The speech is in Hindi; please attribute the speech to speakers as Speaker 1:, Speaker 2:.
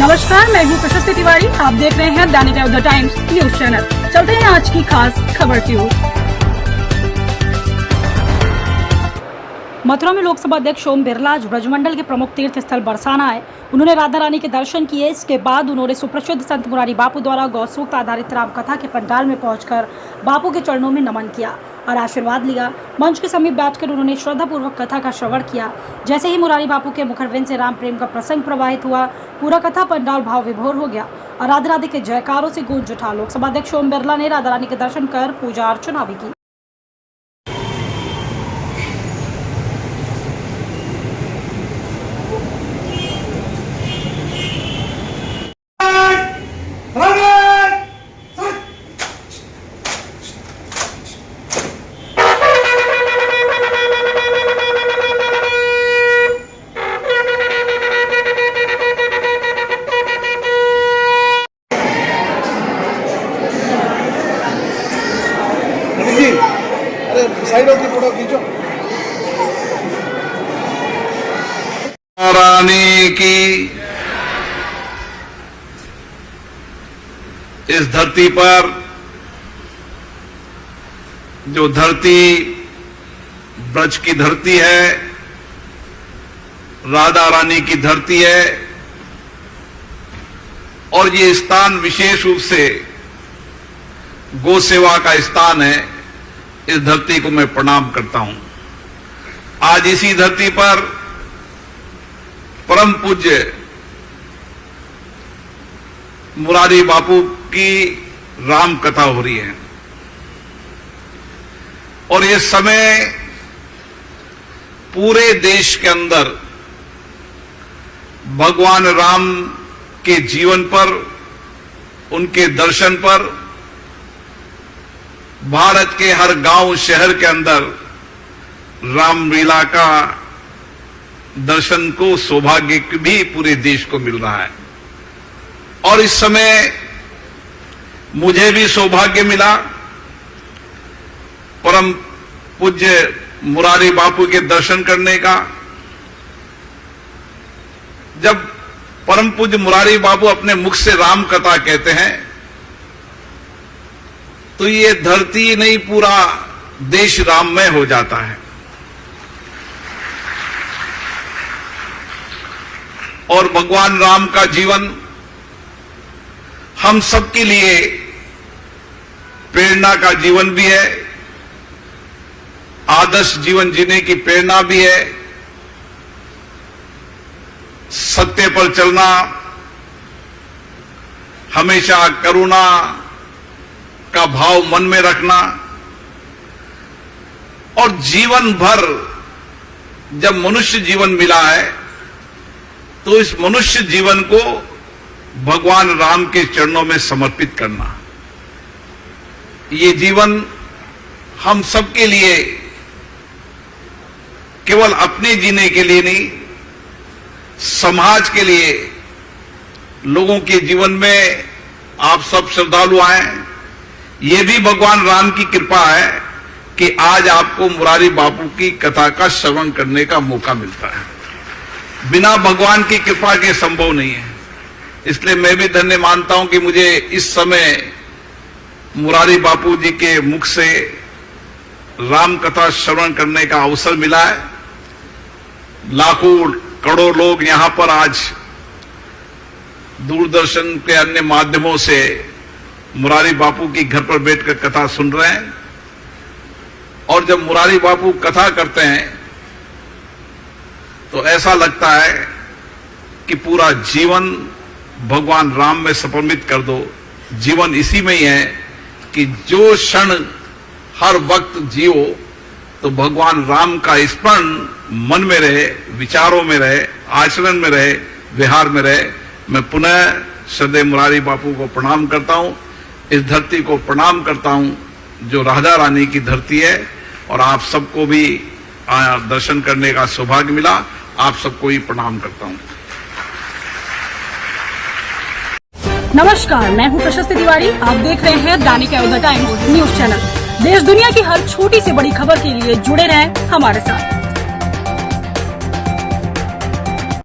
Speaker 1: नमस्कार, मैं हूँ प्रशस्ति तिवारी। आप देख रहे हैं दैनिक द टाइम्स न्यूज चैनल। चलते हैं आज की खास खबर की ओर। मथुरा में लोकसभा अध्यक्ष ओम बिरला आज ब्रजमंडल के प्रमुख तीर्थ स्थल बरसाना आए। उन्होंने राधा रानी के दर्शन किए। इसके बाद उन्होंने सुप्रसिद्ध संत मुरारी बापू द्वारा गौसूक्त आधारित राम कथा के पंडाल में पहुंचकर बापू के चरणों में नमन किया और आशीर्वाद लिया। मंच के समीप बैठकर उन्होंने श्रद्धापूर्वक कथा का श्रवण किया। जैसे ही मुरारी बापू के मुखरविंद से राम प्रेम का प्रसंग प्रवाहित हुआ, पूरा कथा पंडाल भाव विभोर हो गया और राधे राधे के जयकारों से गूंज उठा। लोकसभा अध्यक्ष ओम बिरला ने राधा रानी के दर्शन कर पूजा अर्चना भी की।
Speaker 2: अरे साइड होके फोटो खींचो।
Speaker 3: रानी की इस धरती पर, जो धरती ब्रज की धरती है, राधा रानी की धरती है, और ये स्थान विशेष रूप से गौ सेवा का स्थान है। इस धरती को मैं प्रणाम करता हूं। आज इसी धरती पर परम पूज्य मुरारी बापू की राम कथा हो रही है और ये समय पूरे देश के अंदर भगवान राम के जीवन पर, उनके दर्शन पर, भारत के हर गांव शहर के अंदर रामलीला का दर्शन को सौभाग्य भी पूरे देश को मिल रहा है। और इस समय मुझे भी सौभाग्य मिला परम पूज्य मुरारी बापू के दर्शन करने का। जब परम पूज्य मुरारी बापू अपने मुख से राम कथा कहते हैं तो ये धरती नहीं, पूरा देश राममय हो जाता है। और भगवान राम का जीवन हम सबके लिए प्रेरणा का जीवन भी है, आदर्श जीवन जीने की प्रेरणा भी है। सत्य पर चलना, हमेशा करुणा का भाव मन में रखना, और जीवन भर जब मनुष्य जीवन मिला है तो इस मनुष्य जीवन को भगवान राम के चरणों में समर्पित करना। ये जीवन हम सबके लिए केवल अपने जीने के लिए नहीं, समाज के लिए, लोगों के जीवन में आप सब श्रद्धालु आए। ये भी भगवान राम की कृपा है कि आज आपको मुरारी बापू की कथा का श्रवण करने का मौका मिलता है। बिना भगवान की कृपा के संभव नहीं है। इसलिए मैं भी धन्य मानता हूं कि मुझे इस समय मुरारी बापू जी के मुख से राम कथा श्रवण करने का अवसर मिला है। लाखों करोड़ों लोग यहां पर आज दूरदर्शन के अन्य माध्यमों से मुरारी बापू की घर पर बैठकर कथा सुन रहे हैं। और जब मुरारी बापू कथा करते हैं तो ऐसा लगता है कि पूरा जीवन भगवान राम में समर्पित कर दो। जीवन इसी में ही है कि जो क्षण हर वक्त जियो तो भगवान राम का स्मरण मन में रहे, विचारों में रहे, आचरण में रहे, व्यवहार में रहे। मैं पुनः श्रद्धेय मुरारी बापू को प्रणाम करता हूं, इस धरती को प्रणाम करता हूं जो राधा रानी की धरती है। और आप सबको भी दर्शन करने का सौभाग्य मिला। आप सबको ही प्रणाम करता हूं।
Speaker 1: नमस्कार, मैं हूँ प्रशस्ति तिवारी। आप देख रहे हैं दैनिक द टाइम्स न्यूज चैनल। देश दुनिया की हर छोटी से बड़ी खबर के लिए जुड़े रहें हमारे साथ।